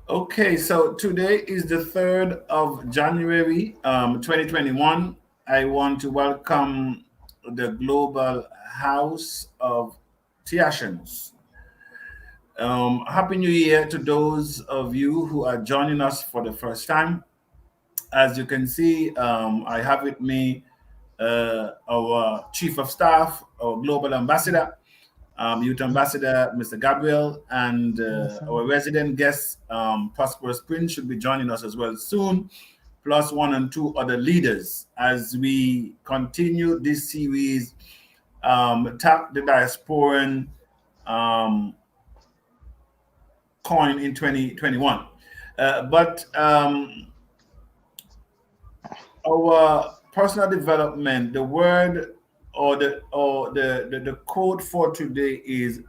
Okay, so today is the 3rd of January, 2021. I want to welcome the Global House of Theacians. Happy New Year to those of you who are joining us for the first time. As you can see, I have with me our Chief of Staff, our Global Ambassador, Youth Ambassador, Mr. Gabriel, and Yes, sir. our resident guest, Prosperous Prince, should be joining us as well soon, plus one and two other leaders as we continue this series, TACC the Diasporan um, coin in 2021. But our personal development, the word or the code for today is,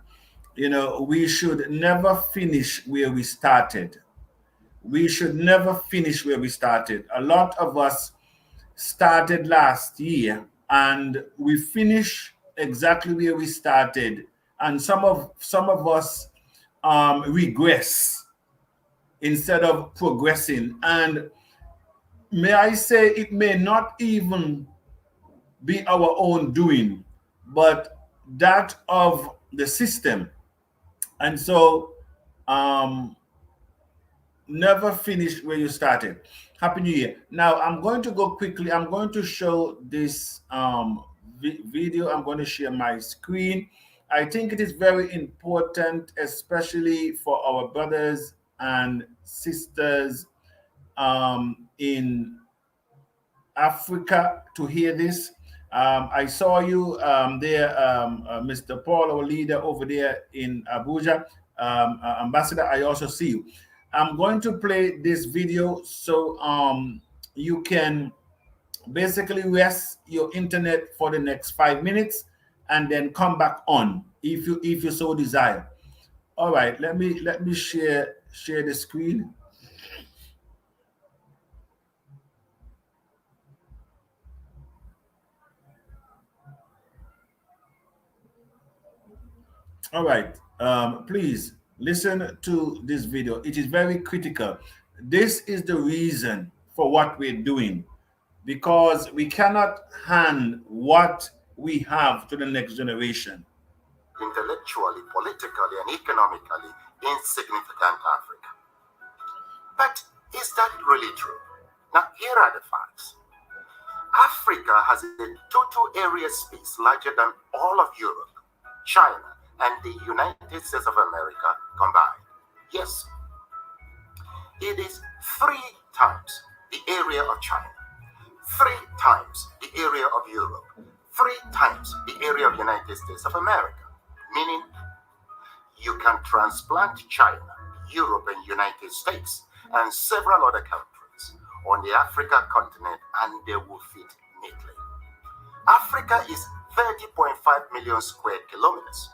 we should never finish where we started. We should never finish where we started. A lot of us started last year and we finish exactly where we started, and some of us regress instead of progressing. And may I say, it may not even be our own doing, but that of the system. And so, um, never finish where you started. Happy New Year. Now, I'm going to go quickly. I'm going to show this video. I'm going to share my screen. I think it is very important, especially for our brothers and sisters in Africa, to hear this. I saw you there, Mr. Paul, our leader over there in Abuja. Ambassador, I also see you. I'm going to play this video so you can basically rest your internet for the next 5 minutes and then come back on if you so desire. All right, let me share the screen. All right. Please listen to this video. It is very critical. This is the reason for what we're doing, because we cannot hand what we have to the next generation. Intellectually, politically, and economically insignificant Africa. But is that really true? Now, here are the facts. Africa has a total area space larger than all of Europe, China, and the United States of America combined. Yes, it is 3 times the area of China, 3 times the area of Europe, 3 times the area of United States of America. Meaning, you can transplant China, Europe, and United States, and several other countries on the Africa continent, and they will fit neatly. Africa is 30.5 million square kilometers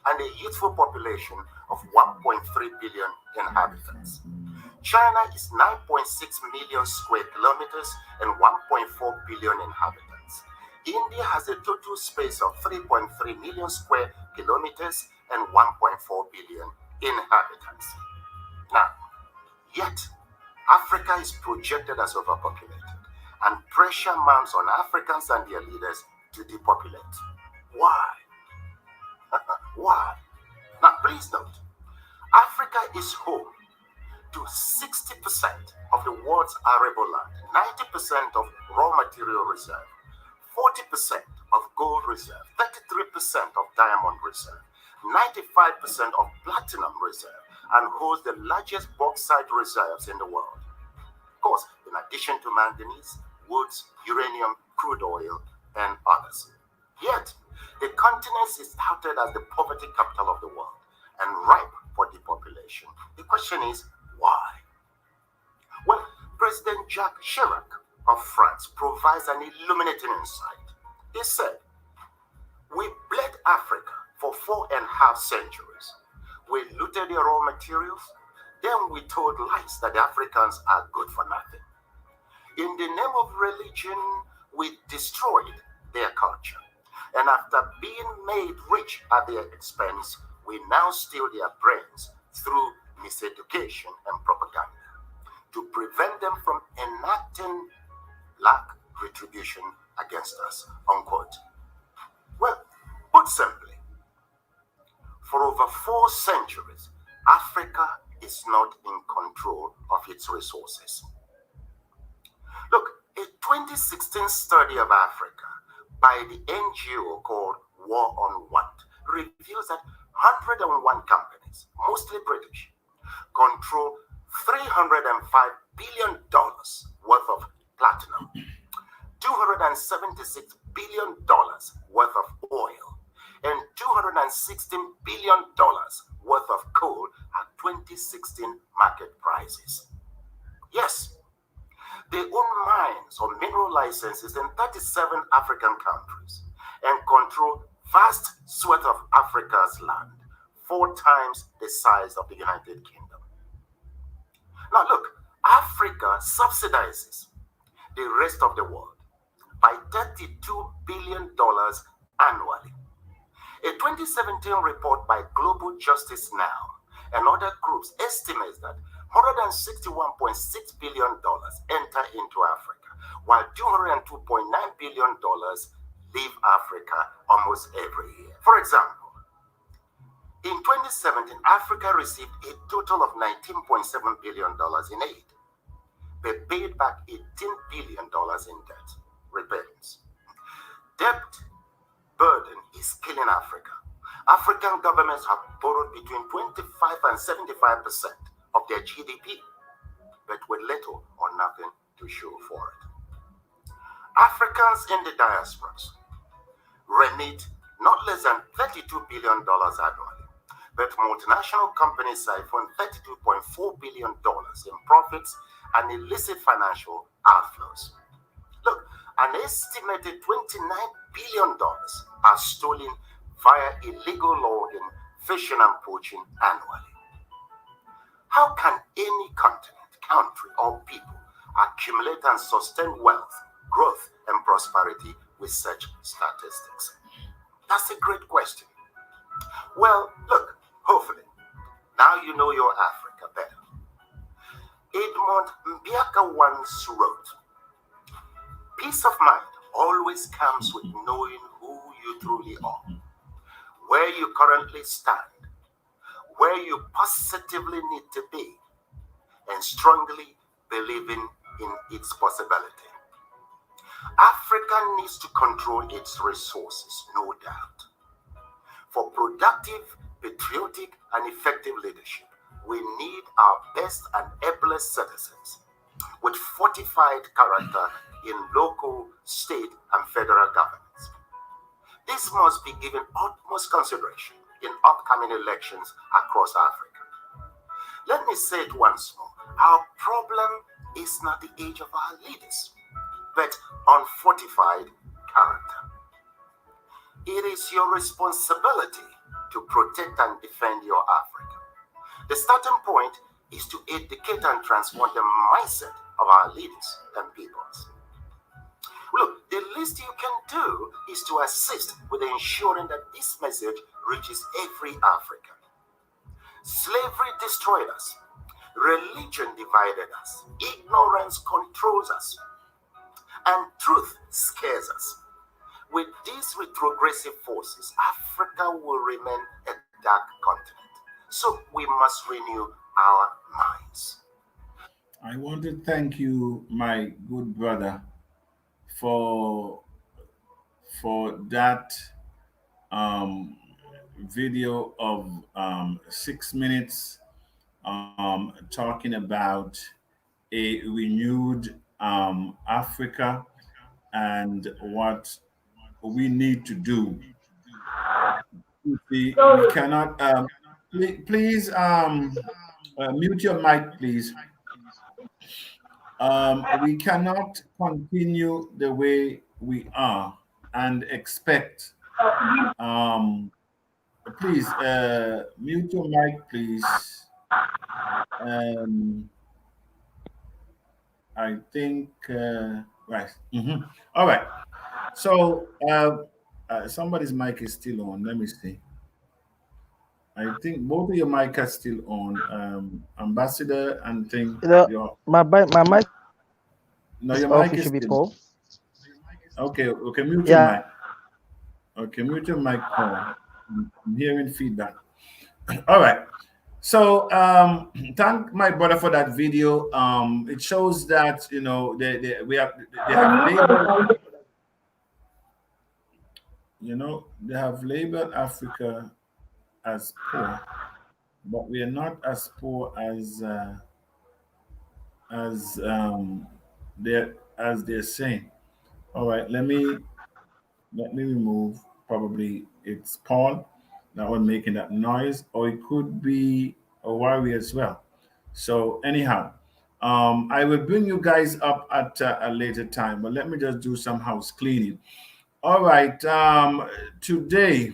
and a youthful population of 1.3 billion inhabitants. China is 9.6 million square kilometers and 1.4 billion inhabitants. India has a total space of 3.3 million square kilometers and 1.4 billion inhabitants. Now, yet, Africa is projected as overpopulated, and pressure mounts on Africans and their leaders to depopulate. Why? Why? Now, please note, Africa is home to 60% of the world's arable land, 90% of raw material reserve, 40% of gold reserve, 33% of diamond reserve, 95% of platinum reserve, and holds the largest bauxite reserves in the world. Of course, in addition to manganese, woods, uranium, crude oil, and others. Yet, the continent is touted as the poverty capital of the world and ripe for depopulation. The question is, why? Well, President Jacques Chirac of France provides an illuminating insight. He said, "We bled Africa for 4.5 centuries. We looted their raw materials, then we told lies that the Africans are good for nothing. In the name of religion, we destroyed their culture. And after being made rich at their expense, we now steal their brains through miseducation, and propaganda to prevent them from enacting black retribution against us, unquote. Well, put simply, for over 4 centuries, Africa is not in control of its resources. Look, a 2016 study of Africa by the NGO called War on Want reveals that 101 companies, mostly British, control $305 billion worth of platinum, $276 billion worth of oil, and $216 billion worth of coal at 2016 market prices. Yes, they own mines or mineral licenses in 37 African countries and control vast swath of Africa's land, 4 times the size of the United Kingdom. Now look, Africa subsidizes the rest of the world by $32 billion annually. A 2017 report by Global Justice Now and other groups estimates that $161.6 billion enter into Africa, while $202.9 billion leave Africa almost every year. For example, in 2017, Africa received a total of $19.7 billion in aid, but paid back $18 billion in debt repayments. Debt burden is killing Africa. African governments have borrowed between 25 and 75% of their GDP, but with little or nothing to show for it. Africans in the diasporas remit not less than $32 billion annually, but multinational companies siphon $32.4 billion in profits and illicit financial outflows. Look, an estimated $29 billion are stolen via illegal logging, fishing, and poaching annually. How can any continent, country, or people accumulate and sustain wealth, growth, and prosperity with such statistics? That's a great question. Well, look, hopefully, now you know your Africa better. Edmund Mbiaka once wrote, "Peace of mind always comes with knowing who you truly are, where you currently stand, where you positively need to be, and strongly believing in its possibility." Africa needs to control its resources, no doubt. For productive, patriotic, and effective leadership, we need our best and ablest citizens with fortified character in local, state, and federal governments. This must be given utmost consideration in upcoming elections across Africa. Let me say it once more. Our problem is not the age of our leaders, but unfortified character. It is your responsibility to protect and defend your Africa. The starting point is to educate and transform the mindset of our leaders and peoples. Look, the least you can do is to assist with ensuring that this message reaches every African. Slavery destroyed us. Religion divided us. Ignorance controls us. And truth scares us. With these retrogressive forces, Africa will remain a dark continent. So we must renew our minds. I want to thank you, my good brother, for that um, video of 6 minutes talking about a renewed Africa and what we need to do. We cannot. Please mute your mic, please. We cannot continue the way we are and expect. Um, please mute your mic, please. Um, I think right. All right. So somebody's mic is still on. Let me see. I think both of your mic are still on. Ambassador and thing. Your My mic is off. It should be Paul. no, your mic is still. Okay, okay, mute your Yeah. mic. Okay, mute your mic, Paul. I'm hearing feedback. All right. So thank my brother for that video. It shows that they have labeled, they have labeled Africa as poor, but we are not as poor as they're saying. All right, let me remove, probably it's Paul that one making that noise, or it could be a worry as well. So anyhow, I will bring you guys up at a later time, but let me just do some house cleaning. All right, today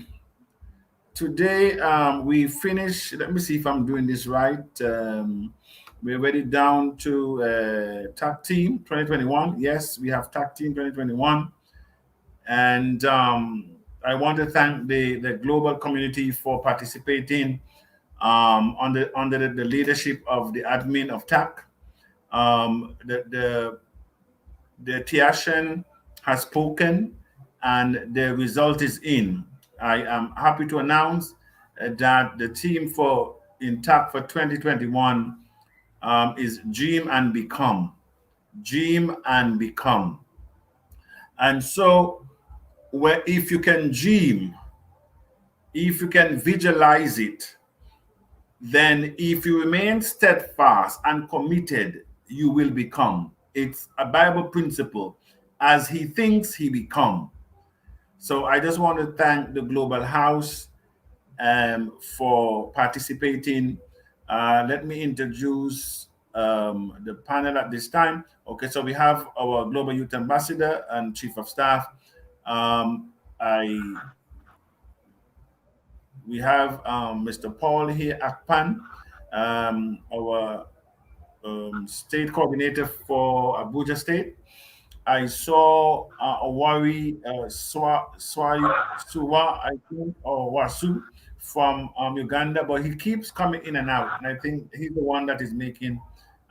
we finish. Let me see if I'm doing this right. We're already down to TAC Team 2021. Yes, we have TAC Team 2021. And I want to thank the global community for participating under the leadership of the admin of TAC. The TACC has spoken, and the result is in. I am happy to announce that the team for in TAC for 2021 is Dream and Become. Dream and Become. And so, where if you can dream, if you can visualize it, then if you remain steadfast and committed, you will become. It's a Bible principle. As he thinks, he become. So I just want to thank the Global House for participating. Let me introduce the panel at this time. Okay, so we have our Global Youth Ambassador and Chief of Staff. I We have Mr. Paul here, Akpan, our state coordinator for Abuja State. I saw Awari Suwa, I think, or Wasu from Uganda, but he keeps coming in and out. And I think he's the one that is making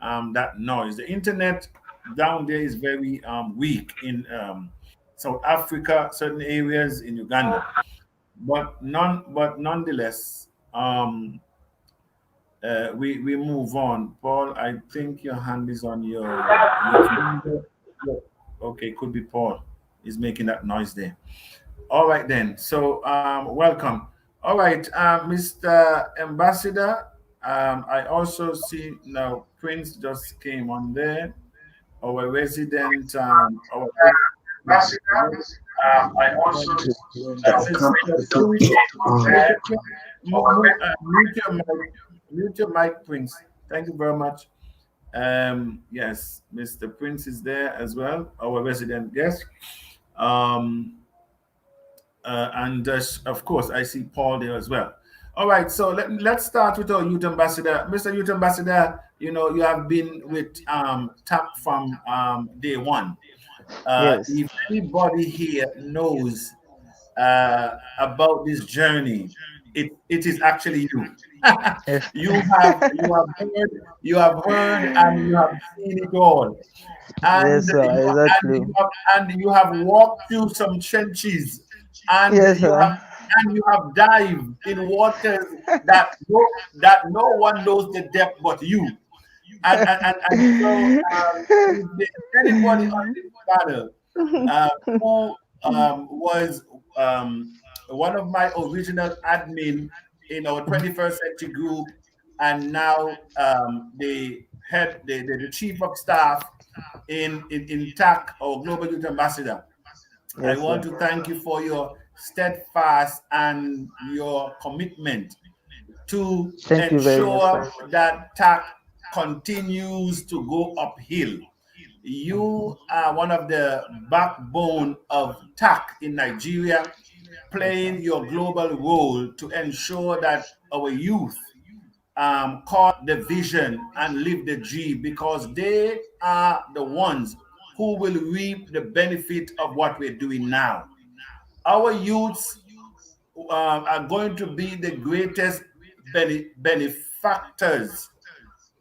that noise. The internet down there is very weak in South Africa, certain areas in Uganda. But nonetheless, we move on. Paul, I think your hand is on your finger. Yeah. Okay, could be Paul. Is making that noise there. All right then. So welcome. All right, Mr. Ambassador. I also see now Prince just came on there. Our resident, our I also Mr. Prince. Mr. Prince, mute your mic, Prince. Thank you very much. Yes, Mr. Prince is there as well, our resident guest. Um, and of course, I see Paul there as well. All right, so let's start with our youth ambassador. Mr. Youth Ambassador, you have been with TAP from day one. Yes. If anybody here knows about this journey, it is actually you. Yes. you have heard and you have seen it all, Yes, and sir. Exactly. you have walked through some trenches, and Yes, sir. you have dived in waters that no one knows the depth but you. And so if there's anybody on this panel who was one of my original admin in our 21st century group, and now the chief of staff in TAC, or Global Youth Ambassador. I Yes, want sir. to thank you for your steadfast and your commitment to Thank you very much, ensure sir. that TAC continues to go uphill. You are one of the backbone of TAC in Nigeria, Yes, sir. playing your global role to ensure that our youth caught the vision and live the dream, because they are the ones who will reap the benefit of what we're doing now. Our youths are going to be the greatest benefactors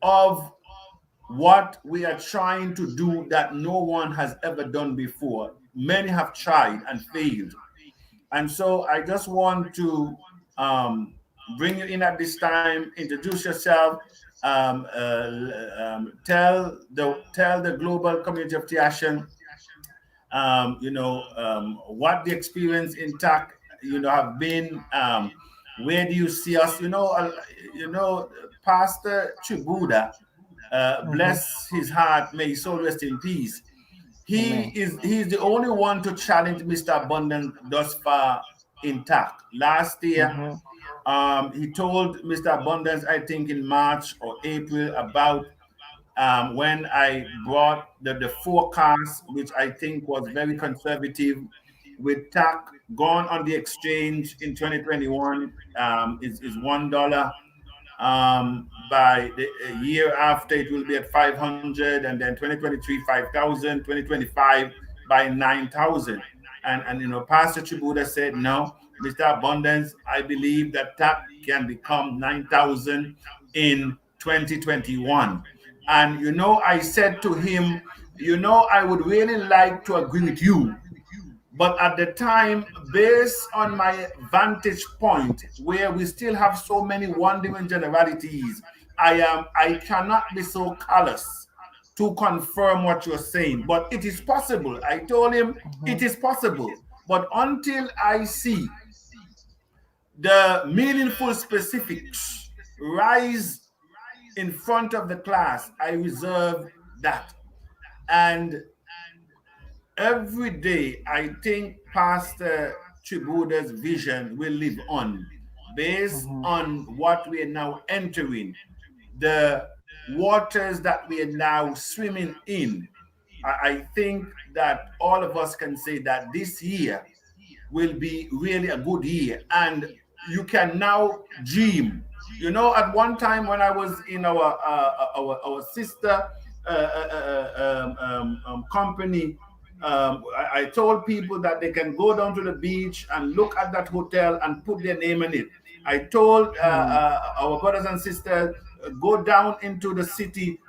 of what we are trying to do that no one has ever done before. Many have tried and failed. And so I just want to um, bring you in at this time, introduce yourself, tell the global community of Tiashan, what the experience in TACC, have been. Where do you see us? Pastor Chibuda, Mhm. bless his heart, may his soul rest in peace. Amen. He's the only one to challenge Mr. Abundance thus far intact. Last year, Mhm. he told Mr. Abundance, I think in March or April, about when I brought the forecast, which I think was very conservative, with TAC gone on the exchange in 2021 is $1. By the year after, it will be at 500, and then 2023 5,000, 2025 by 9,000. And Pastor Chibuda said, no, Mr. Abundance, I believe that TAP can become 9,000 in 2021. And I said to him, I would really like to agree with you, but at the time, based on my vantage point, where we still have so many wandering generalities, I cannot be so callous to confirm what you're saying. But it is possible. I told him Mhm. it is possible. But until I see the meaningful specifics rise in front of the class, I reserve that. And every day, I think Pastor Chibuda's vision will live on based Mhm. on what we are now entering, the waters that we are now swimming in. I think that all of us can say that this year will be really a good year. And you can now dream. At one time when I was in our sister company, I told people that they can go down to the beach and look at that hotel and put their name in it. I told Hmm. our brothers and sisters, go down into the city,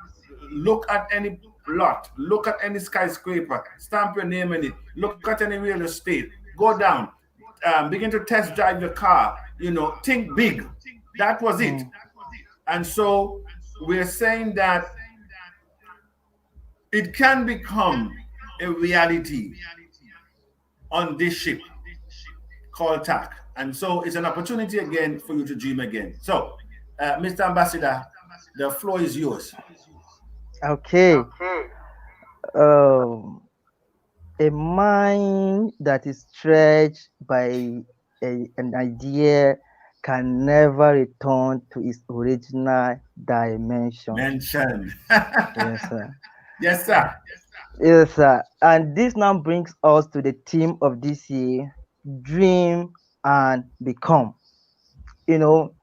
look at any plot, look at any skyscraper, stamp your name in it, look at any real estate, go down, begin to test drive your car, think big. That was it. Hmm. And so we're saying that it can become a reality on this ship called TAC. And so it's an opportunity again for you to dream again. So, Mr. Ambassador, the floor is yours. Okay. Um, a mind that is stretched by an idea can never return to its original dimension. Mention. Yes, sir. Yes, sir. Yes, sir. And this now brings us to the theme of this year: dream and become. You know,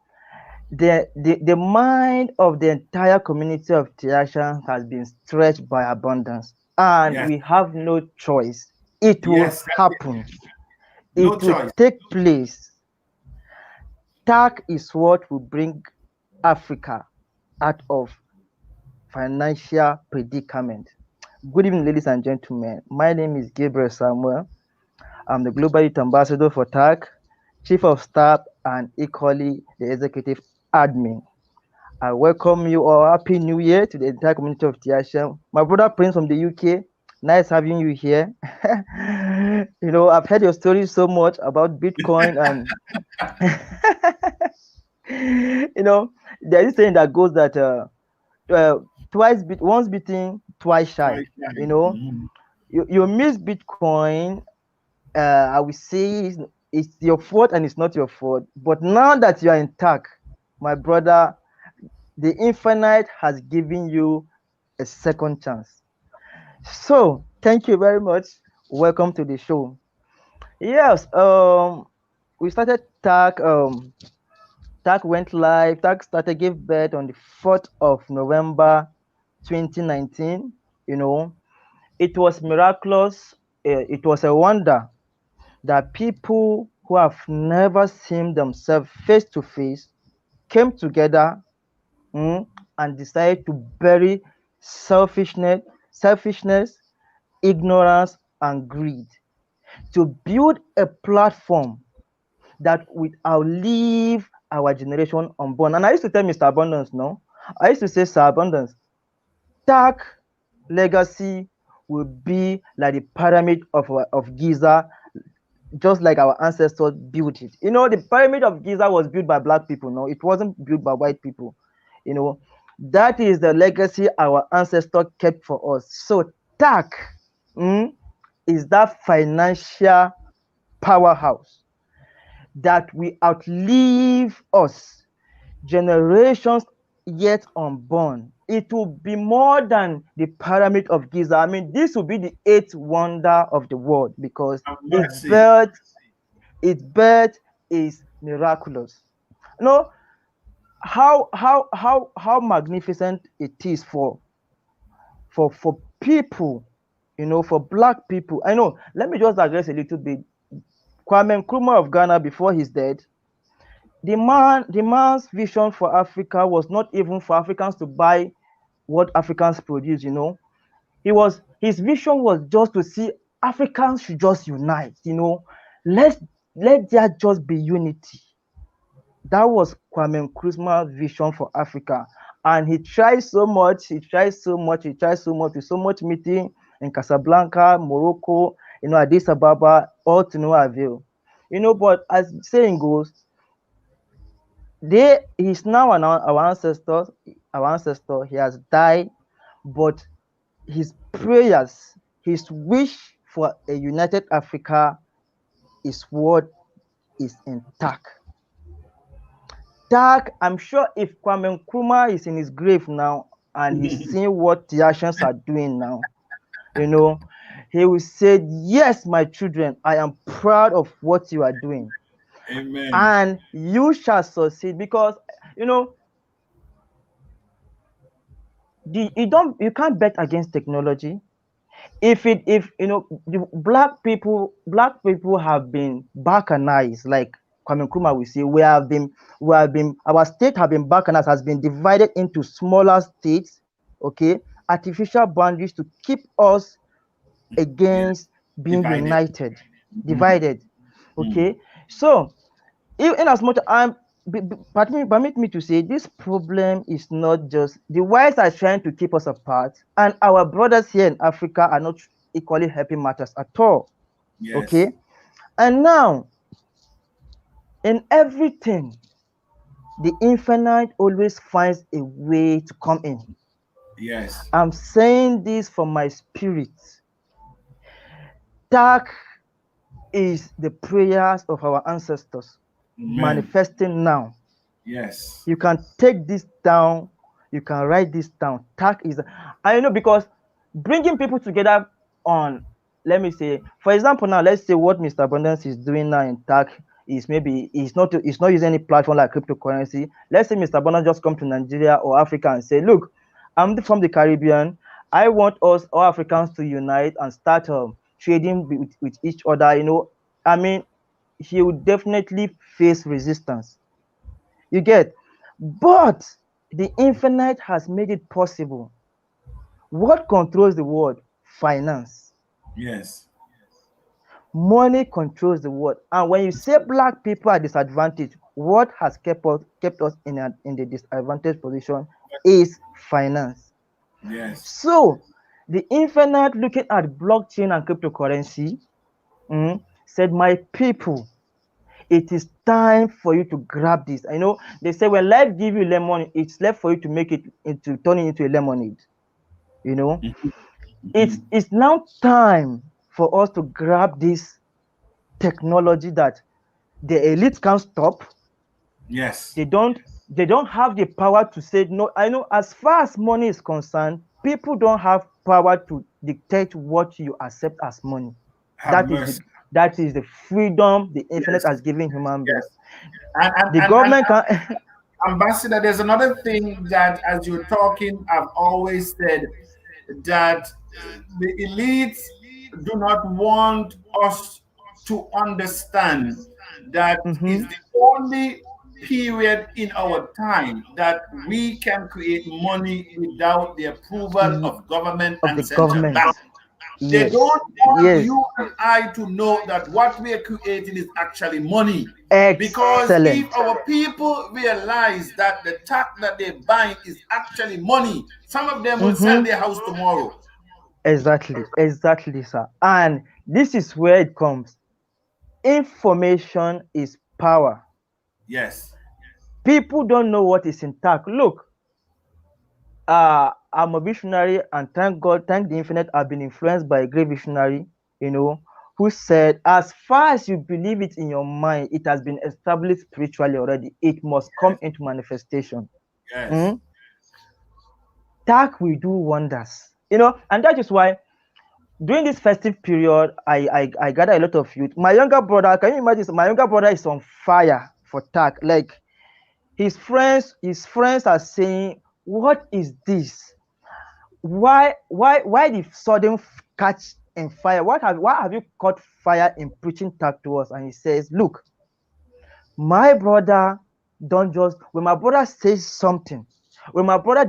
the mind of the entire community of Tiasha has been stretched by abundance, and Yes. we have no choice. It will Yes, that's it. happen. No It will choice. take place. TAC is what will bring Africa out of financial predicament. Good evening, ladies and gentlemen. My name is Gabriel Samuel. I'm the Global Youth Ambassador for TAC, Chief of Staff, and equally the Executive Admin. I welcome you all. Happy New Year to the entire community of Tiasha. My brother Prince from the UK. Nice having you here. I've heard your story so much about Bitcoin and there is saying that goes that uh, once beaten, twice shy. Twice You shy. know, Mhm. you miss Bitcoin. I will say it's your fault and it's not your fault. But now that you are intact, my brother, the infinite has given you a second chance. So thank you very much. Welcome to the show. Yes, we started TAC went live. TAC started gave birth on the 4th of November 2019. You know, it was miraculous. It was a wonder that people who have never seen themselves face to face came together and decided to bury selfishness, ignorance, and greed, to build a platform that will outlive our generation unborn. And I used to tell Mr. Abundance, no, I used to say, Sir Abundance, TACC legacy will be like the pyramid of Giza, just like our ancestors built it. You know, the pyramid of Giza was built by black people. No, it wasn't built by white people. You know, that is the legacy our ancestors kept for us. So TACC is that financial powerhouse that will outlive us, generations yet unborn. It will be more than the pyramid of Giza. I mean, this will be the eighth wonder of the world, because its birth is miraculous. You know how magnificent it is for people, you know, for black people. I know. Let me just address a little bit. Kwame Nkrumah of Ghana, before his death, the man's vision for Africa was not even for Africans to buy what Africans produce. You know, his vision was just to see Africans should just unite. You know, let there just be unity. That was Kwame Nkrumah's vision for Africa, and he tried so much. With so much meeting in Casablanca, Morocco, you know, Addis Ababa, all to no avail. You know, but as saying goes, he's now our ancestor. He has died, but his prayers, his wish for a united Africa is what is intact. I'm sure if Kwame Nkrumah is in his grave now and he's seeing what the actions are doing now, you know, he will say, yes, my children, I am proud of what you are doing. Amen. And you shall succeed, because, you know, you can't bet against technology. If you know, the black people have been balkanized, like Kwame Nkrumah will say, our state have been balkanized, has been divided into smaller states, okay, artificial boundaries to keep us against being united, divided, okay. So in as much permit me to say, this problem is not just the whites are trying to keep us apart, and our brothers here in Africa are not equally helping matters at all. Yes. Okay, and now in everything, the infinite always finds a way to come in. Yes. I'm saying this from my spirit. TACC is the prayers of our ancestors manifesting now. Yes. You can take this down. You can write this down. TACC is, I know, because bringing people together on, let me say, for example, now let's say what Mr. Abundance is doing now in TACC is maybe it's not using any platform like cryptocurrency. Let's say Mr. Abundance just come to Nigeria or Africa and say, look, I'm from the Caribbean. I want us all Africans to unite and start trading with each other. You know, I mean, he would definitely face resistance. You get, but the infinite has made it possible. What controls the world? Finance. Yes. Money controls the world. And when you say black people are disadvantaged, what has kept us in the disadvantaged position is finance. Yes. So the infinite, looking at blockchain and cryptocurrency, said, my people, it is time for you to grab this. I know they say when life gives you lemon, it's left for you to make it turn it into a lemonade. You know, it's now time for us to grab this technology that the elites can't stop. Yes. They don't have the power to say no. I know, as far as money is concerned, people don't have power to dictate what you accept as money. That is the freedom the infinite has given human beings. The government can. Ambassador, there's another thing that, as you're talking, I've always said that the elites do not want us to understand that is the only period in our time that we can create money without the approval of government of and the central government. bank. They Yes. don't want Yes. you and I to know that what we are creating is actually money. Because Excellent. if our people realize that the tax that they're buying is actually money, some of them will sell their house tomorrow. Exactly. Exactly, sir. And this is where it comes. Information is power. Yes. People don't know what is in TACC. Look, I'm a visionary, and thank God, thank the infinite, I've been influenced by a great visionary, who said, as far as you believe it in your mind, it has been established spiritually already. It must come into manifestation. Yes. TACC will do wonders, and that is why during this festive period, I gather a lot of youth. My younger brother, can you imagine? My younger brother is on fire for TACC. Like his friends are saying, "What is this? Why the sudden catch in fire? Why have you caught fire in preaching TACC to us?" And he says, "Look, my brother don't just when my brother says something, when my brother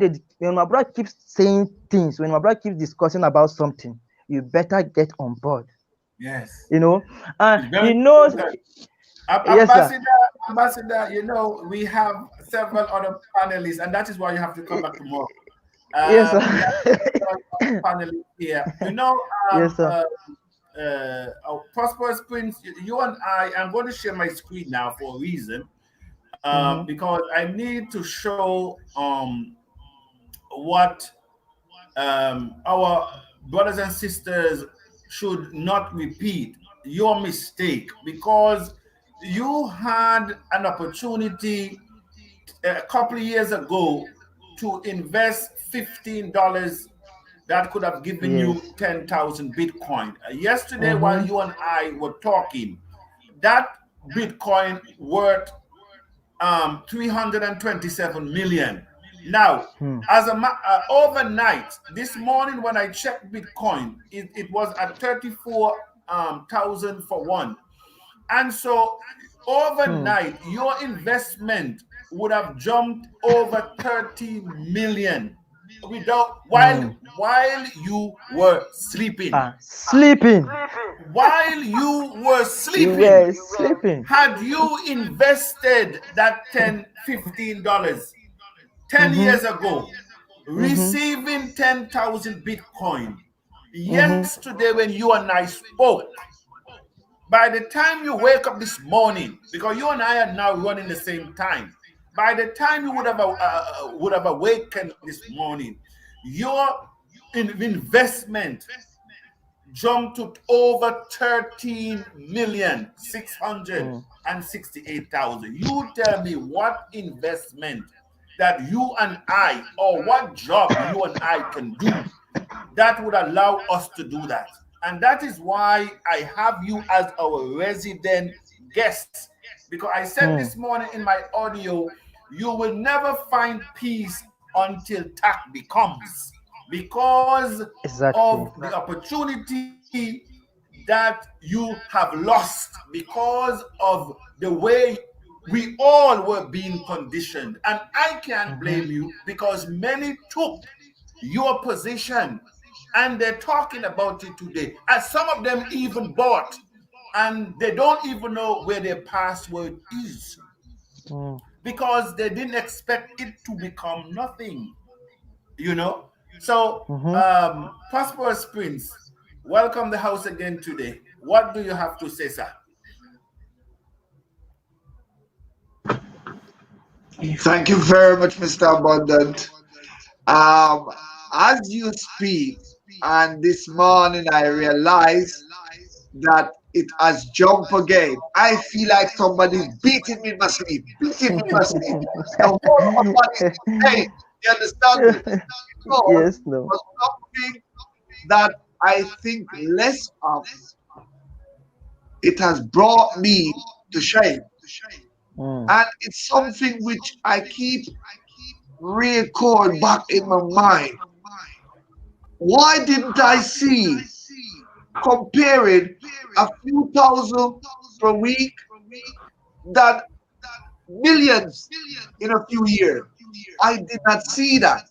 keeps saying things, when my brother keeps discussing about something, you better get on board." Yes. And It's very he knows. important. Yes, sir. Ambassador, we have several other panelists, and that is why you have to come back tomorrow. Yes, sir. We have several other panelists here. Yes, sir. Prosperous Prince, you and I'm going to share my screen now for a reason, because I need to show what our brothers and sisters should not repeat your mistake, because you had an opportunity a couple of years ago to invest $15 that could have given Yes. you 10,000 Bitcoin. Yesterday, while you and I were talking, that Bitcoin worth 327 million. Now, as overnight, this morning when I checked Bitcoin, it was at 34,000 for one. And so overnight, your investment would have jumped over 30 million while you were sleeping. Sleeping. While you were You sleeping, were sleeping. had you invested that $15 10 years ago, receiving 10,000 Bitcoin, yesterday when you and I spoke, by the time you wake up this morning, because you and I are now running the same time, by the time you would have awakened this morning, your investment jumped to over 13,668,000. You tell me what investment that you and I, or what job you and I can do that would allow us to do that. And that is why I have you as our resident guest. Because I said this morning in my audio, you will never find peace until TACC becomes, because Exactly. of the opportunity that you have lost because of the way we all were being conditioned. And I can't blame you, because many took your position and they're talking about it today. And some of them even bought, and they don't even know where their password is, because they didn't expect it to become nothing. So, Prosperous Prince, welcome the house again today. What do you have to say, sir? Thank you very much, Mr. Abundant. Um, as you speak, and this morning I realize that it has jumped again. I feel like somebody's beating me in my sleep, beating me in my sleep. The whole of what is saying, you understand me? Because Yes, no. for something that I think less of, it has brought me to shame. And it's something which I keep recall back in my mind. Why didn't I see comparing a few thousand per week that millions in a few years. I did not see that.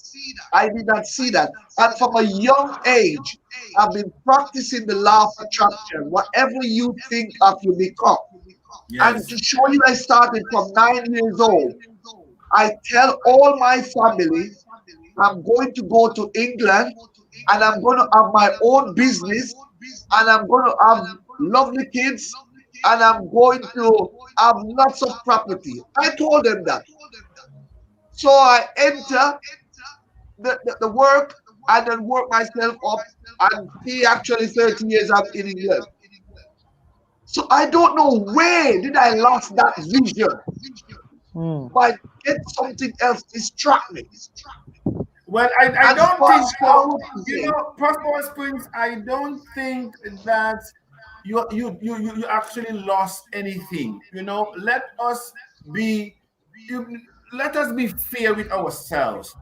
I did not see that. And from a young age, I've been practicing the law of attraction. Whatever you think of, you become. And Yes. to show you, I started from 9 years old. I tell all my family I'm going to go to England and I'm going to have my own business and I'm going to have lovely kids and I'm going to have lots of property. I told them that. So I enter the work and then work myself up and see actually 30 years I'm in England. So I don't know where did I lost that vision. But get something else distract me. Well, I And don't think fast so. forward You today. know, Prosperous Springs, I don't think that you actually lost anything. You know, be let us be fair with ourselves.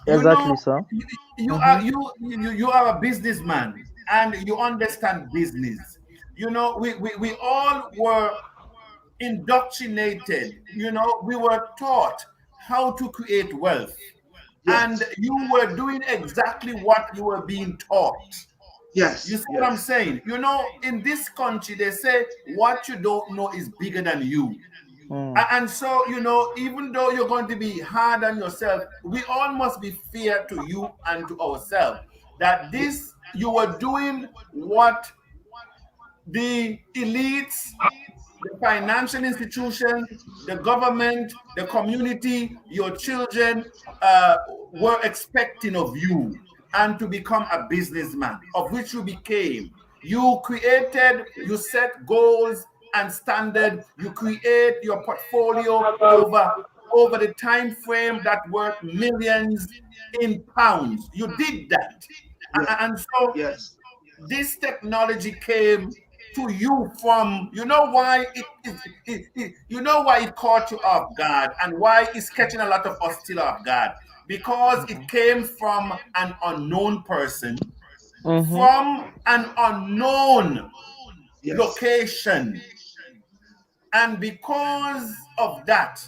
You know, Exactly, sir. you, Mm-hmm. you are a businessman and you understand business. You know, we all were indoctrinated. You know, we were taught how to create wealth, and Yes. you were doing exactly what you were being taught. You Yes. see what I'm Yes. saying? You know, in this country, they say what you don't know is bigger than you. And so, you know, even though you're going to be hard on yourself, we all must be fair to you and to ourselves that this you were doing what the elites, the financial institutions, the government, the community, your children were expecting of you, and to become a businessman, of which you became. You created, you set goals and standard. You create your portfolio over the time frame that worth millions in pounds. You did that, Yes. and so Yes. this technology came to you from, you know why you know why it caught you off guard and why it's catching a lot of us still off guard, because it came from an unknown person, Mm-hmm. from an unknown Yes. location, and because of that,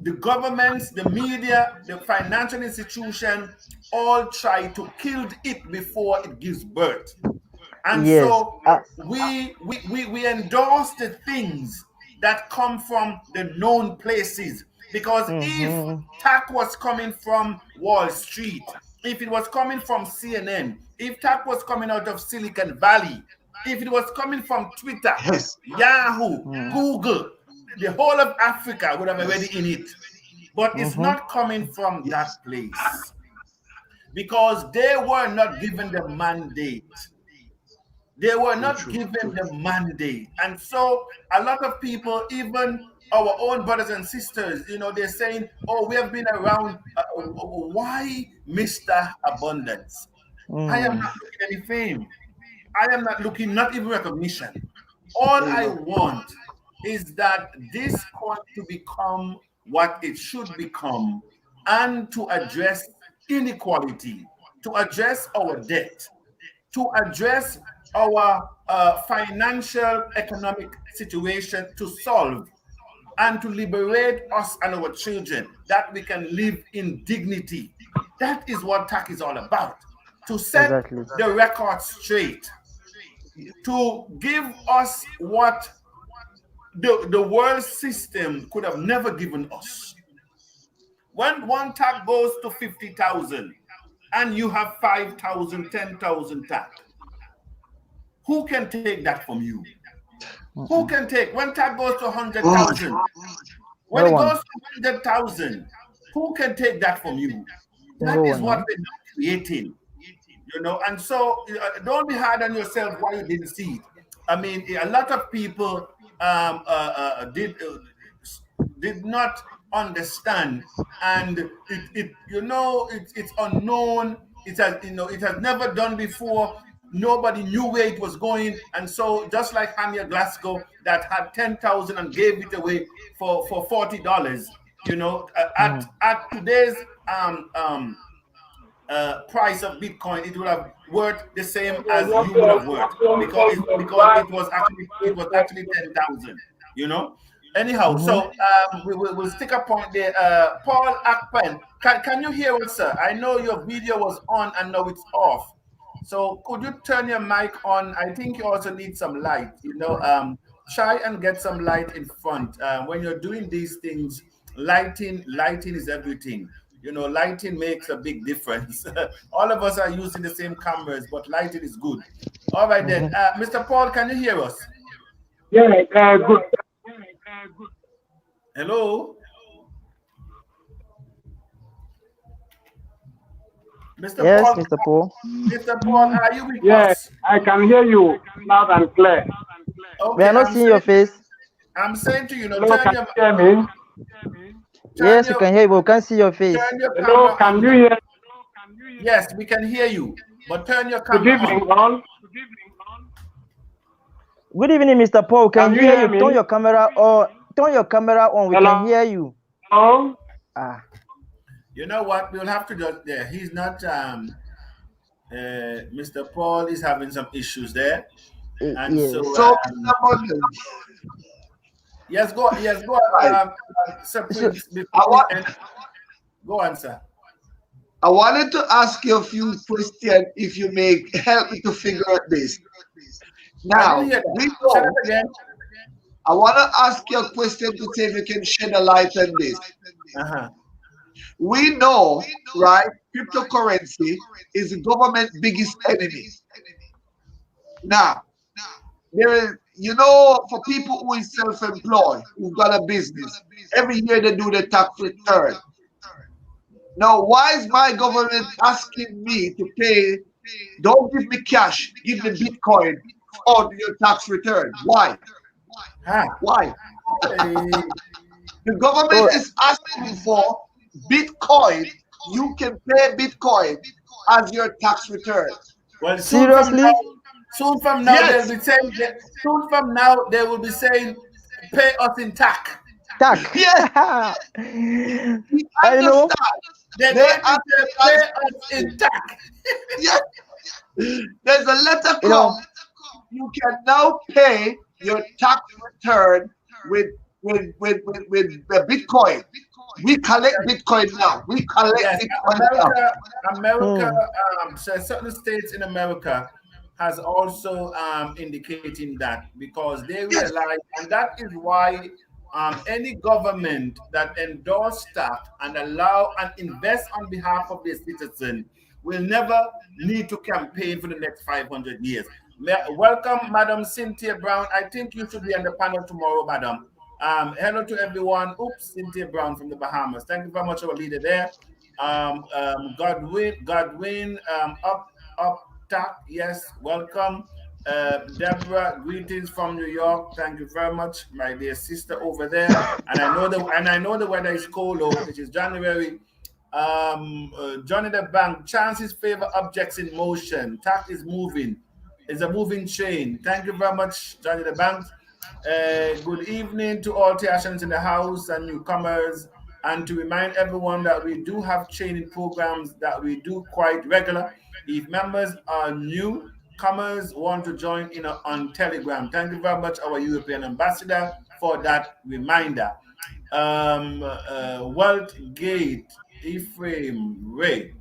the governments, the media, the financial institution all try to kill it before it gives birth. And Yes. so we endorse the things that come from the known places, because if Mm-hmm. TACC was coming from Wall Street, if it was coming from CNN, if TACC was coming out of Silicon Valley, if it was coming from Twitter, Yes. Yahoo, Google, the whole of Africa would have already Yes. in it. But it's Mm-hmm. not coming from Yes. that place because they were not given the mandate. They were Too not true. given Too the true. mandate. And so a lot of people, even our own brothers and sisters, you know, they're saying, oh, we have been around. Why Mr. Abundance? I am not looking at any fame. I am not looking, not even recognition. All There you I go. want is that this court to become what it should become, and to address inequality, to address our debt, to address our financial economic situation, to solve and to liberate us and our children, that we can live in dignity. That is what TAC is all about, to set Exactly. the record straight, to give us what the world system could have never given us. When one TAC goes to 50,000 and you have 5,000, 10,000 TAC, who can take that from you? Who can take, when TAC goes to God. 100,000, when No it goes one. to 100,000, who can take that from you? No That is one what now. we're creating, you know. And so don't be hard on yourself why you didn't see it. I mean, a lot of people did not understand, and it you know it's unknown. It has, you know, it has never done before. Nobody knew where it was going, and so just like Hania Glasgow that had 10,000 and gave it away for $40, you know, at today's price of Bitcoin, it would have worth the same as you would have worth, because it was actually 10,000. You know, Anyhow, so we'll stick a point there. Paul Akpen, can you hear us, sir? I know your video was on and now it's off. So could you turn your mic on? I think you also need some light. Try and get some light in front. When you're doing these things, lighting is everything. Lighting makes a big difference. All of us are using the same cameras, but lighting is good. All right then, Mr. Paul, can you hear us? Yeah, good. Hello? Mr. Yes, Paul? Mr. Paul. Mr. Paul, are you with Yes, us? I can hear you loud and clear. Okay, We are not seeing your face. I'm saying to you, Hello, can you hear me? Yes, we can hear you, but we can't see your face. Turn your Hello, camera can on. you hear? Yes, we can hear you, but turn your Good camera evening, on. all. Good evening, Mr. Paul. We can hear you. Me? Turn your camera on. Turn your camera on. We Hello? can hear you. Hello? You know what? We'll have to just there. He's not. Mr. Paul is having some issues there, and Yes. so. Yes, Go. right. Sir Prince, go on, sir. I wanted to ask you a few questions if you may help me to figure out this. Now, I didn't hear that. we Say know, that again. I want to ask you a question to see if you can shed a light on this. We know, right, cryptocurrency is the government's biggest enemy. Now, there is, for people who is self-employed, who've got a business, every year they do the tax return. Now, why is my government asking me to pay? Don't give me cash, give me Bitcoin for your tax return. Why? Why? The government is asking for Bitcoin. You can pay Bitcoin as your tax return. Well, seriously? Soon from now, Yes. they'll be saying. Soon from now, they will be saying, "Pay us in TACC." TACC. Yes. I know. They're going to say, "Pay us in TACC." Yes. There's a letter come. You can now pay your tax return with Bitcoin. We collect Bitcoin now. We collect Bitcoin America, so certain states in America has also indicating that because they realize, and that is why any government that endorse that and allow and invest on behalf of their citizen will never need to campaign for the next 500 years. Welcome, Madam Cynthia Brown. I think you should be on the panel tomorrow, Madam. Hello to everyone. Oops, Cynthia Brown from the Bahamas. Thank you very much, our leader there. Godwin, up, TACC. Yes, welcome. Deborah, greetings from New York. Thank you very much, my dear sister over there. And I know the weather is cold, which is January. Johnny the Bank, chances favor objects in motion. TACC is moving. It's a moving chain. Thank you very much, Johnny the Bank. Good evening to all Tiashans in the house and newcomers, and to remind everyone that we do have training programs that we do quite regular. If members are newcomers want to join in on Telegram, thank you very much, our European ambassador, for that reminder. Wealth Gate, Ephraim, Ray,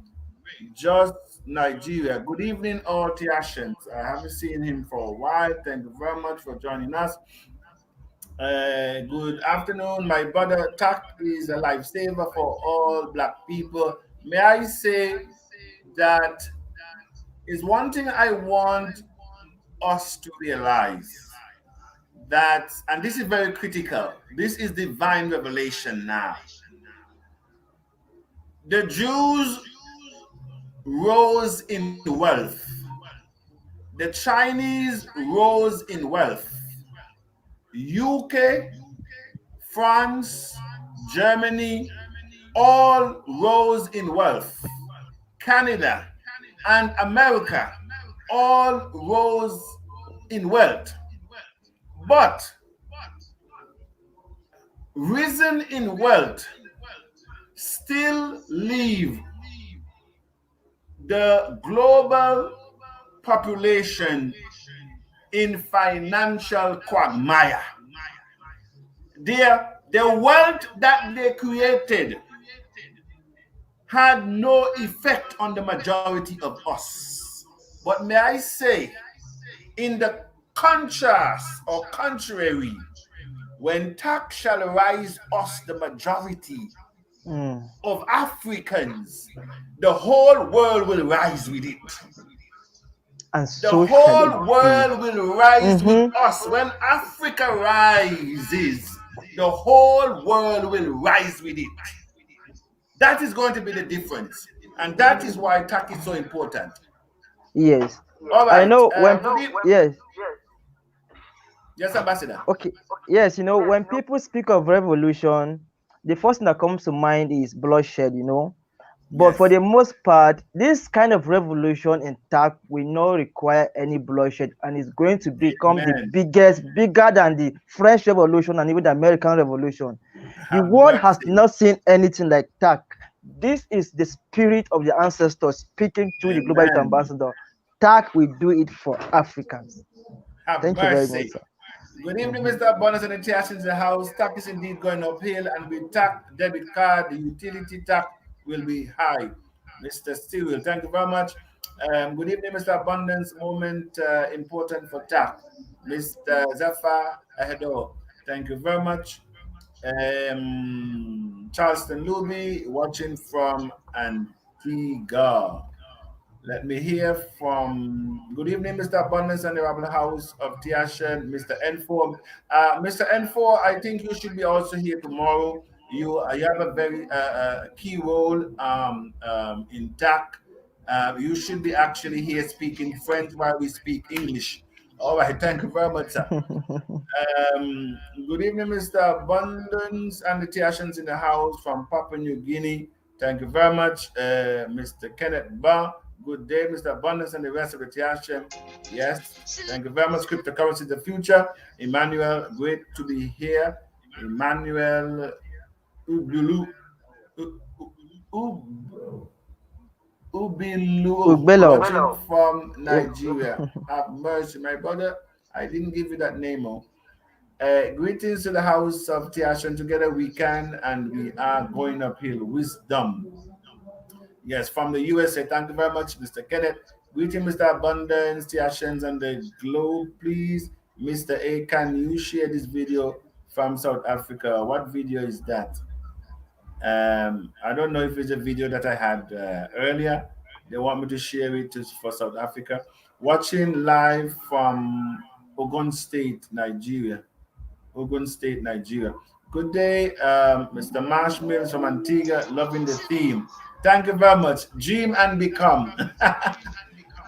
just Nigeria. Good evening, all Tiashans. I haven't seen him for a while. Thank you very much for joining us. Good afternoon, my brother. TACC is a lifesaver for all Black people. May I say that is one thing I want us to realize that, and this is very critical, this is divine revelation now. The Jews rose in wealth. The Chinese rose in wealth. UK, France, Germany, all rose in wealth. Canada and America all rose in wealth. But risen in wealth still leave the global population in financial quagmire. the wealth that they created had no effect on the majority of us. But may I say, in the contrast or contrary, when TACC shall rise us, the majority of Africans, the whole world will rise with it. And The whole world will rise with us. When Africa rises, the whole world will rise with it. That is going to be the difference. And that is why TACC is so important. Yes. All right. I know yes. Yes, Ambassador. Okay. Yes, when people speak of revolution, the first thing that comes to mind is bloodshed, But for the most part, this kind of revolution in TACC will not require any bloodshed, and it's going to become the bigger than the French Revolution and even the American Revolution. The world has not seen anything like TACC. This is the spirit of the ancestors speaking through the Global Youth Ambassador. TACC will do it for Africans. Thank you very much, sir. Good evening, Mr. Bonus and the TACC in the house. TACC is indeed going uphill, and with TACC debit card, the utility TACC will be high. Mr. Stewart, thank you very much. Good evening, Mr. Abundance. Moment important for TACC. Mr. Zafar Ahedo, thank you very much. Charleston Luby, watching from Antigua. Let me hear from, good evening, Mr. Abundance and the Rabble House of TACC, Mr. N4. Mr. N4, I think you should be also here tomorrow. You have a very key role in TACC. You should be actually here speaking French while we speak English. All right, thank you very much, sir. Good evening, Mr. Abundance and the TACCs in the house from Papua New Guinea. Thank you very much, Mr. Kenneth Ba. Good day, Mr. Abundance and the rest of the TACC. Yes, thank you very much. Cryptocurrency the future. Emmanuel, great to be here. Emmanuel Ubilu watching from Nigeria. Have mercy, my brother. I didn't give you that name. Greetings to the house of TACC. Together we can, and we are going uphill. Wisdom. Yes, from the USA. Thank you very much, Mr. Kenneth. Greetings, Mr. Abundance, TACCs and the globe, please. Mr. A, can you share this video from South Africa? What video is that? I don't know if it's a video that I had earlier. They want me to share it for South Africa. Watching live from Ogun State, Nigeria. Ogun State, Nigeria. Good day, Mr. Marsh Mills from Antigua, loving the theme. Thank you very much. Dream and become.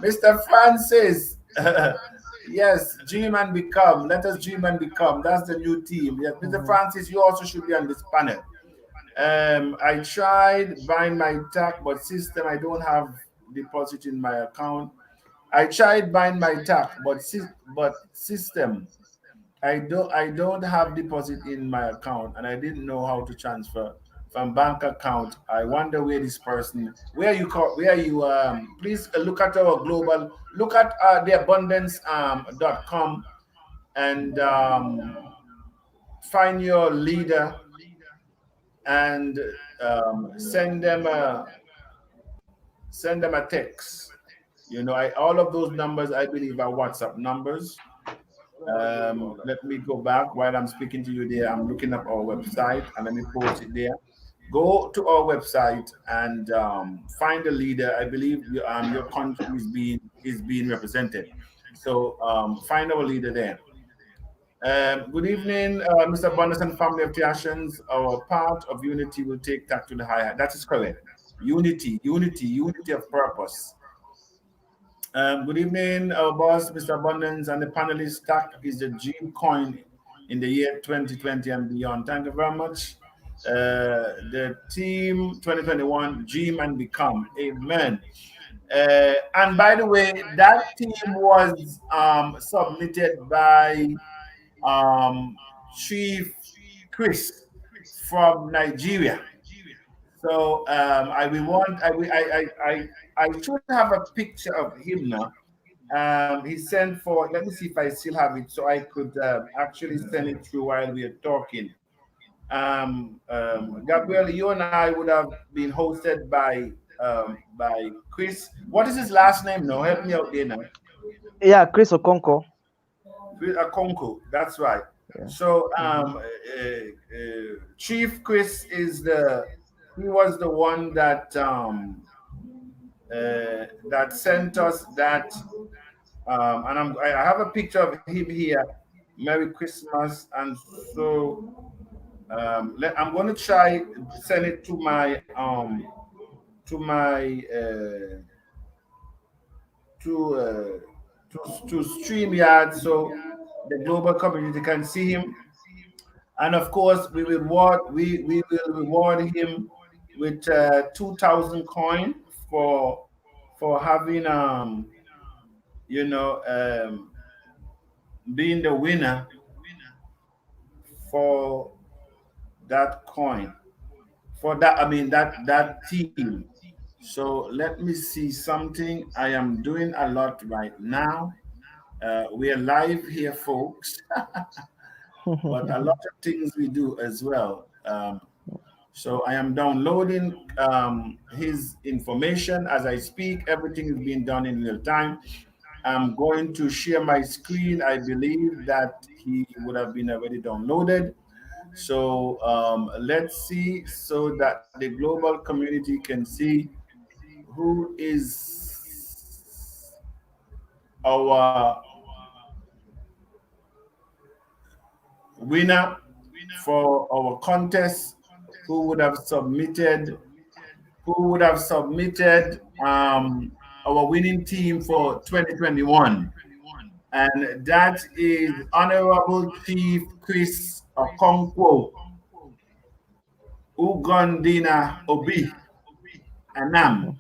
Mr. Francis, yes, dream and become. Let us dream and become. That's the new team. Yes, Mr. Francis, you also should be on this panel. I tried buying my TACC, but system, I don't have deposit in my account. I tried buying my TACC, but system, I don't have deposit in my account, and I didn't know how to transfer from bank account. I wonder where this person, please look at our global, look at theabundance.com and find your leader and send them a text. All of those numbers, I believe, are WhatsApp numbers. Let me go back while I'm speaking to you there. I'm looking up our website and let me post it there. Go to our website and find a leader. I believe your country is being represented. So find our leader there. Good evening, Mr. Abundance and family of TACCs. Our part of unity will take TACC to the higher. That is correct. Unity of purpose. Good evening, our boss, Mr. Abundance, and the panelists. TACC is the dream coin in the year 2020 and beyond. Thank you very much. The team 2021, dream and become. Amen. And by the way, that team was submitted by Chief Chris from Nigeria. So I should have a picture of him now. He sent for, let me see if I still have it so I could actually send it through while we are talking. Gabriel, you and I would have been hosted by Chris. What is his last name? No, help me out there now. Yeah, Chris Okonko. Chris Akonko. That's right. Yeah. So Chief Chris he was the one that sent us that and I have a picture of him here. Merry Christmas. And so I'm going to try send it to my to StreamYard so the global community can see him. And of course, we will reward him with 2,000 coin for having you know being the winner for that coin for that that team. So let me see something. I am doing a lot right now. We are live here, folks, but a lot of things we do as well. So I am downloading his information as I speak. Everything is being done in real time. I'm going to share my screen. I believe that he would have been already downloaded. So let's see so that the global community can see who is our winner for our contest, who would have submitted our winning team for 2021. And that is Honorable Chief Chris Okonkwo Ugondina Obi Anam.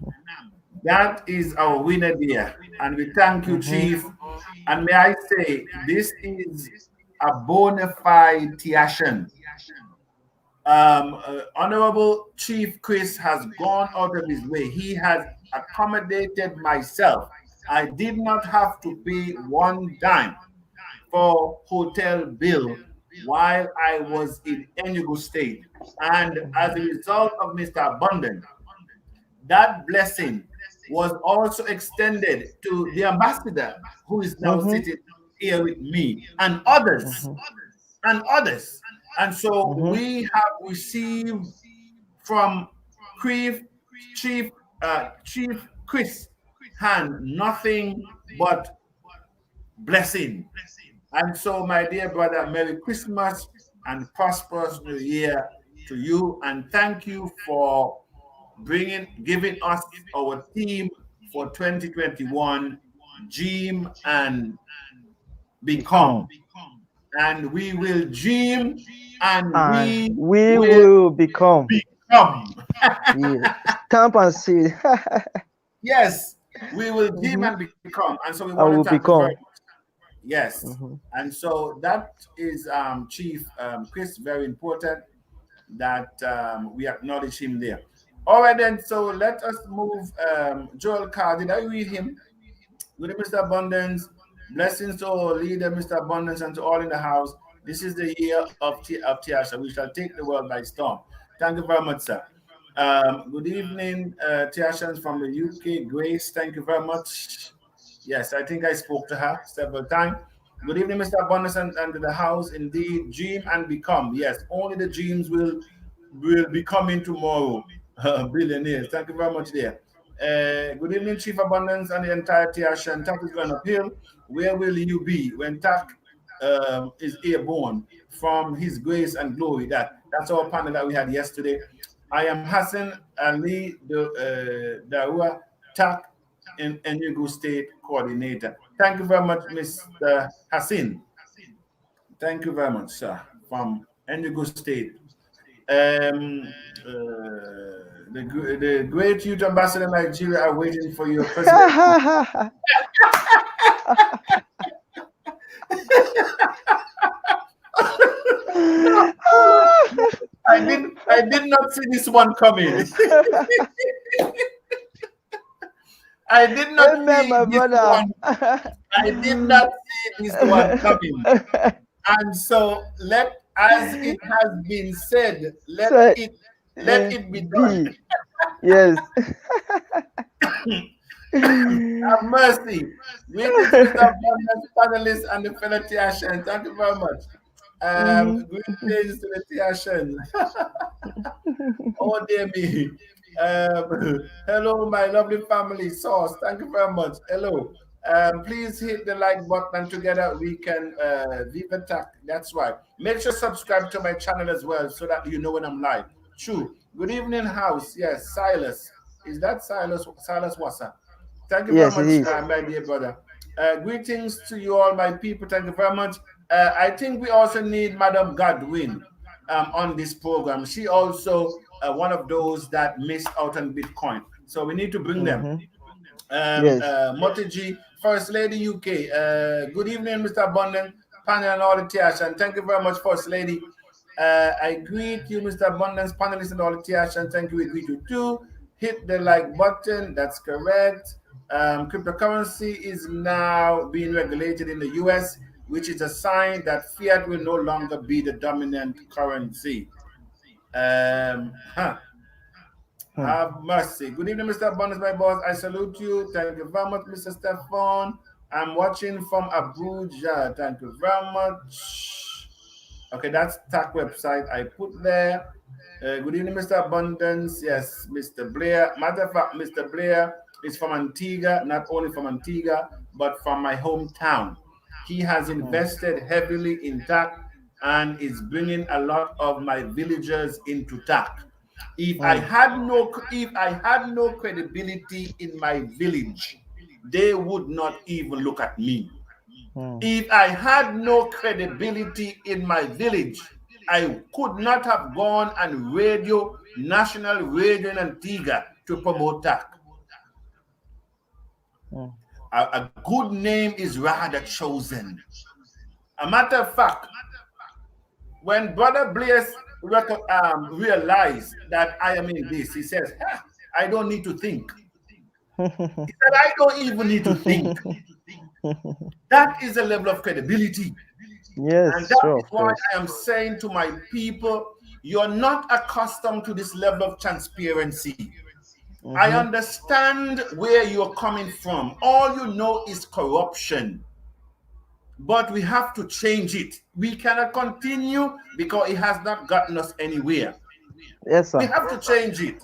That is our winner there. And we thank you, Chief. And may I say, this is a bona fide Tiashan. Honorable Chief Chris has gone out of his way. He has accommodated myself. I did not have to pay one dime for hotel bill while I was in Enugu State. And as a result of Mr. Abundant, that blessing was also extended to the ambassador who is now sitting here with me and others and others. And so we have received from Chief Chris hand nothing but blessing. And so, my dear brother, Merry Christmas and prosperous New Year to you, and thank you for giving us our theme for 2021, dream and become. And we will dream and we will become. Yeah. Stamp and see. Yes, we will dream and become. And so we want to thank you very much. Yes. And so that is Chief Chris, very important that we acknowledge him there. All right, then. So let us move. Joel Carr, did I read him? Good Mr. Abundance. Blessings to our leader, Mr. Abundance, and to all in the house. This is the year of Tiasha. We shall take the world by storm. Thank you very much, sir. Good evening, Tiashans from the UK. Grace, thank you very much. Yes, I think I spoke to her several times. Good evening, Mr. Abundance and the house. Indeed, dream and become. Yes, only the dreams will be coming tomorrow. Billionaires. Thank you very much there. Good evening, Chief Abundance and the entire Tiashan. TACC is going uphill. Where will you be when TACC is airborne from his grace and glory? That's our panel that we had yesterday. I am Hassan Ali Darua, TACC in Enugu State Coordinator. Thank you very much, Mr. Hassan. Thank you very much, sir, from Enugu State. The great youth ambassador in Nigeria are waiting for your president. I did not see this one coming. I did not see my this brother. one. I did not see this one coming. And so let as it has been said, let So, it be done. Yes. Have mercy. Greetings, Mr. Abundance, panelists, and the fellow Tiashan. Thank you very much. Greetings to the Tiashan. Oh, dear me. Hello, my lovely family. Source, thank you very much. Hello. Please hit the like button and together we can Viva TACC. That's right. Make sure subscribe to my channel as well so that you know when I'm live. True. Good evening, house. Yes, Silas. Is that Silas? Silas Wassa? Thank you very Yes, it much, is. my dear brother. Greetings to you all, my people. Thank you very much. I think we also need Madam Godwin on this program. She also one of those that missed out on Bitcoin. So we need to bring them. Yes. Motiji, First Lady UK. Good evening, Mr. Abundant, panel and all the TACC. And thank you very much, First Lady. I greet you, Mr. Abundance, panelists and all the TACC. And thank you, we greet you too. Hit the like button. That's correct. Cryptocurrency is now being regulated in the US, which is a sign that fiat will no longer be the dominant currency. Have mercy. Good evening, Mr. Abundance, my boss. I salute you. Thank you very much, Mr. Stefan. I'm watching from Abuja. Thank you very much. Okay, that's TACC website I put there. Good evening, Mr. Abundance. Yes, Mr. Blair. Matter of fact, Mr. Blair is from Antigua, not only from Antigua, but from my hometown. He has invested heavily in TACC and is bringing a lot of my villagers into TACC. If I had no credibility in my village, they would not even look at me. If I had no credibility in my village, I could not have gone on national radio in Antigua to promote TACC. A good name is rather chosen. A matter of fact, when Brother Blair realized that I am in this, he says, I don't need to think. He said, I don't even need to think. That is a level of credibility. Yes, and that is why I am saying to my people, you're not accustomed to this level of transparency. I understand where you're coming from. All you know is corruption. But we have to change it. We cannot continue because it has not gotten us anywhere. Yes, sir. We have to change it,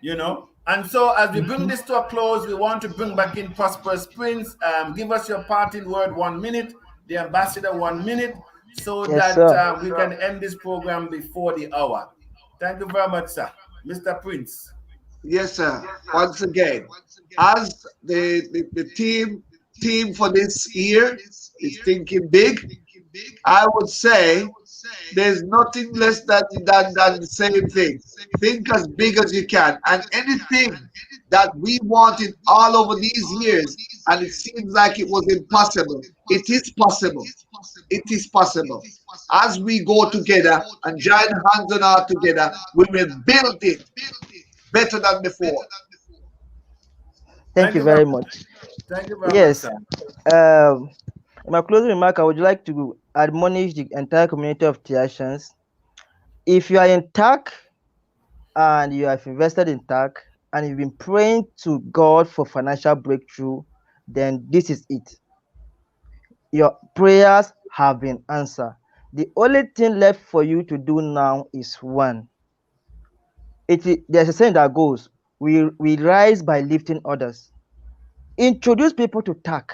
you know. And so as we bring this to a close, we want to bring back in Prosperous Prince. Give us your parting word, 1 minute. The ambassador, 1 minute, so that we can end this program before the hour. Thank you very much, sir. Mr. Prince. Yes, sir. Once again, as the team for this year is thinking big, I would say there's nothing less than the same thing. Think as big as you can. And anything that we wanted all over these years, and it seems like it was impossible, it is possible. It is possible. As we go together and join hands and heart together, we will build it better than before. Thank you very much. Thank you very much, sir. In my closing remark, I would like to admonish the entire community of Tiashans. If you are in TACC and you have invested in TACC and you've been praying to God for financial breakthrough, then this is it. Your prayers have been answered. The only thing left for you to do now is one. There's a saying that goes, we rise by lifting others. Introduce people to TACC.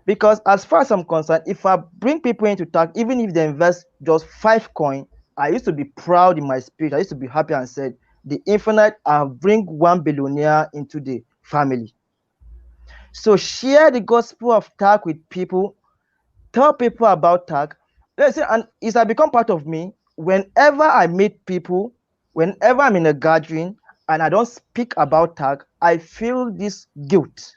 Because as far as I'm concerned, if I bring people into TACC, even if they invest just 5 coins, I used to be proud in my spirit. I used to be happy and said, the infinite, I'll bring 1 billionaire into the family. So share the gospel of TACC with people. Tell people about TACC. Let's say, and it's become part of me. Whenever I meet people, whenever I'm in a gathering and I don't speak about TACC, I feel this guilt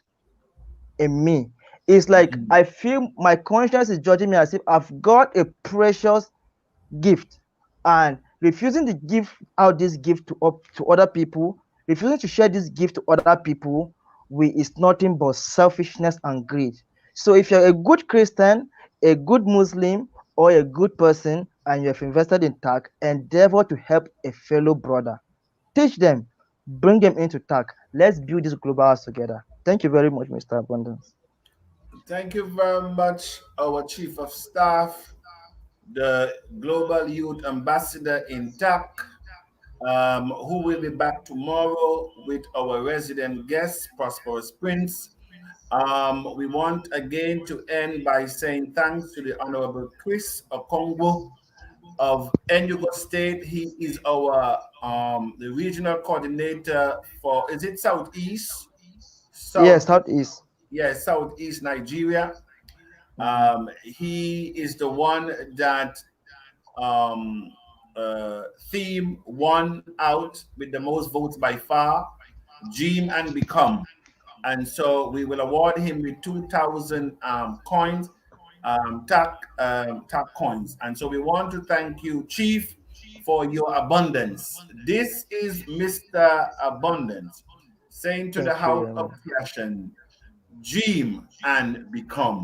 in me. It's like I feel my conscience is judging me as if I've got a precious gift, and refusing to give out this gift to other people, refusing to share this gift to other people, is nothing but selfishness and greed. So if you're a good Christian, a good Muslim, or a good person, and you have invested in TACC, endeavor to help a fellow brother. Teach them, bring them into TACC. Let's build this global house together. Thank you very much, Mr. Abundance. Thank you very much, our Chief of Staff, the Global Youth Ambassador in TACC, who will be back tomorrow with our resident guest, Prosperous Prince. We want again to end by saying thanks to the Honorable Chris Okongwu of Enugu State. He is our the regional coordinator for, is it Southeast? Yes, Southeast. Yes, Southeast Nigeria. He is the one that theme won out with the most votes by far, Dream and Become. And so we will award him with 2,000 coins, TAC coins. And so we want to thank you, Chief, for your abundance. This is Mr. Abundance saying to the house of creation, dream and become.